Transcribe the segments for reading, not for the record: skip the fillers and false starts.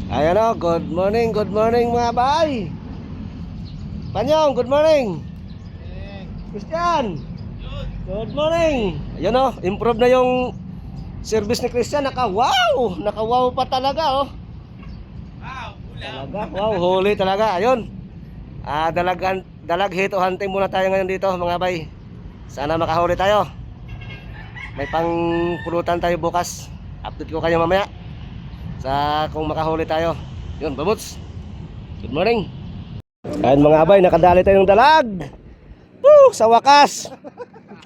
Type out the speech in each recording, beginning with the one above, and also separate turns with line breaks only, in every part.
Ayan o, good morning mga bay. Panyong, good morning. Christian, good morning. Ayan o, improve na yung service ni Christian. Naka-wow pa talaga oh. Talaga, wow, huli talaga. Ayun. Dalag hito hunting muna tayo ngayon dito mga bay. Sana makahuli tayo. May pangpulutan tayo bukas. Update ko kayo mamaya sa kung makahuli tayo. Yun, babuts. Good morning. Ayan mga abay, nakadali tayong dalag. Woo, sa wakas.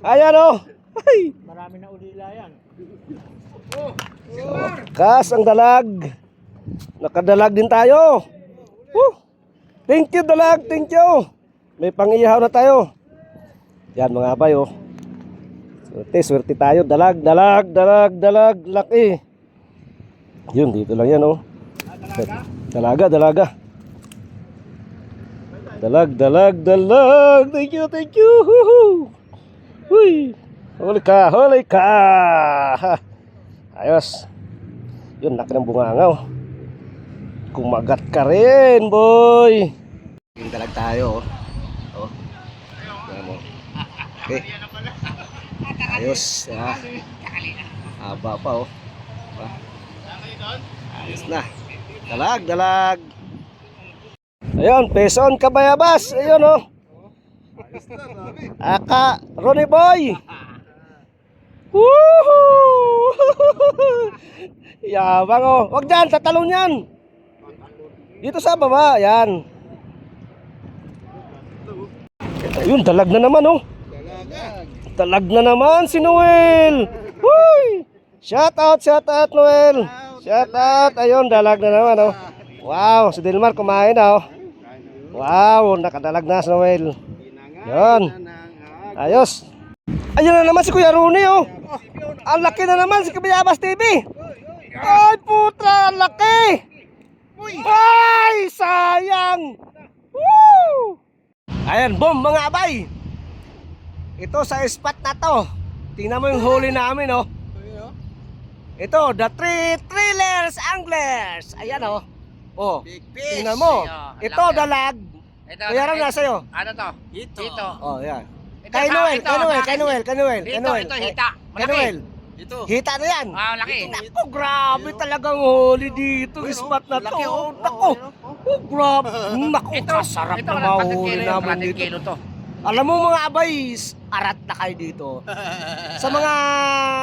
Ayan oh. Ay.
Marami na ulila yan.
Sa wakas ang dalag. Nakadalag din tayo. Woo. Thank you dalag, thank you. May pang-ihaw na tayo. Yan mga abay oh. Swerte tayo, dalag, laki. Yun, dito lang yan oh. Dalaga. Dalag. Thank you. Huy. Huli ka. Ayos. Yun, laki ng bungangaw. Kumagat ka rin, boy. Yung dalag tayo oh. Okay. Ayos. Haba pa oh. Ayos na. Dalag. Ayun, peson kabayabas. Ayun oh. Aka, Ronnie boy. Woohoo! Yabang oh. Wag dyan, tatalon yan. Dito sa baba, yan. Ayun, dalag na naman oh. Dalag na naman si Noel. Huy! Shout out Noel. Shout out. Ayun, dalag na naman oh. Wow, si Dilmar kumain na oh. Wow, nakadalag na si Noel. Yun. Ayos. Ayun na naman si Kuya Rooney oh. Ang laki na naman si Kabayabas TV. Ay putra, ang laki. Ay, sayang. Woo! Ayan, boom mga abay. Ito sa spot na to. Tingnan mo yung huli namin oh. Ito, the Thrillers Anglers. Ayan oh. Oh,
Big fish.
tingnan mo.
Ayun,
Ito
laki.
dalag. Kuya Ram, nasa iyo.
Ano to? Dito.
Oh, yan.
Ito,
Kay Noel.
ito, hita.
Kay Noel.
Ito.
Hita na yan.
Laki.
Naku, grabe talagang huli dito. Spot na to. Naku. Oh, grabe. Naku, kasarap na mahuli naman dito.
Kilo to.
Alam mo mga abay, arat na kayo dito. Sa mga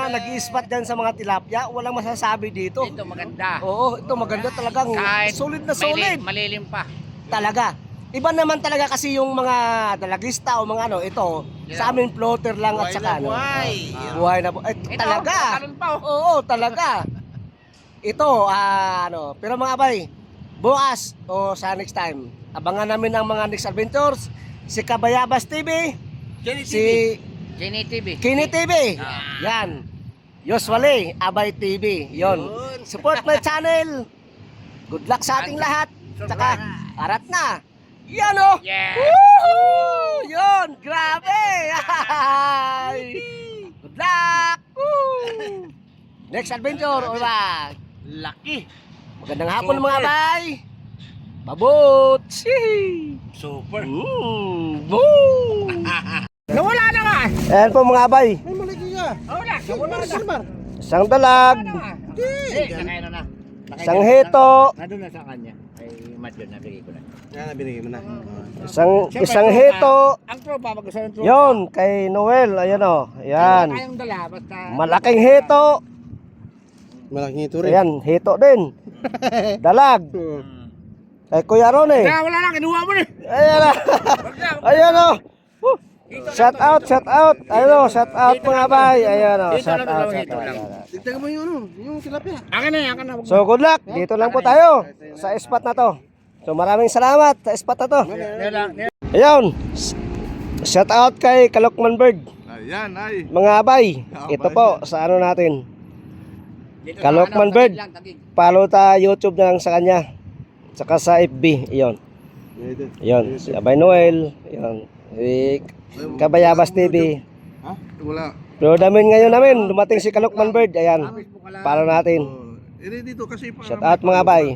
nag-i-spot dyan sa mga tilapia, walang masasabi dito.
Ito maganda.
Oo, ito maganda talagang
Kahit
solid na solid.
Malilim pa.
Talaga. Iba naman talaga kasi yung mga dalagista o mga ano, ito, sa amin floater lang at saka ano. Buhay na buhay.
Ito,
Talaga.
talon pa oh.
Oo, talaga. Ito, ano, pero mga abay, bukas o sa next time, abangan namin ang mga next adventures. Si Kabayabas TV, si
Jenny TV.
Kini TV. Yan. Usually, Abay TV. Yon. Support my channel. Good luck sa ating lahat. Saka, arat na. Yan o.
Yeah.
Woohoo! Yon. Grabe. Good luck. Woo! Next adventure. O ba?
Laki.
Magandang hapon mga bay. Babot.
Super.
Boom.
Nawala na nga.
Ayan po mga bay.
Ay, malaki ka. Nawala na.
Isang dalag.
Nakain na.
Isang hito.
Nandun na sa kanya. Ay, Matthew, nabigay ko na.
Nabinigay mo na.
Isang hito.
Ang tropa, mag-gusto ng tropa.
Yon, kay Noel. Ayan o. Ayan.
Kayang dala, basta...
Malaking hito.
Malaking ito rin.
Ayan, hito din. Dalag. Kay Kuya Ron eh.
Kaya wala lang, kinuha mo na.
Ayan o. Ayan o. Shout out. Ayan o, shout out mga bay. Ayan o, shout out.
Tignan mo yung ano, yung tilapia.
Akin na.
So good luck. Dito lang po tayo sa spot na to. So maraming salamat sa spot na to. Ayun. Shout out kay Kalokman Bird.
Ayan, ay.
Mga abay. Ito po sa ano natin. Kalokman Bird. Follow ta YouTube na lang sa kanya. Saka sa FB. Iyon. Iyon. Si Abay Noel. Iyon. Kabayabas TV.
Ha? Wala.
Pero namin dumating si Kalokman Bird. Ayan. Follow natin.
Dito kasi
Shout out mga abay.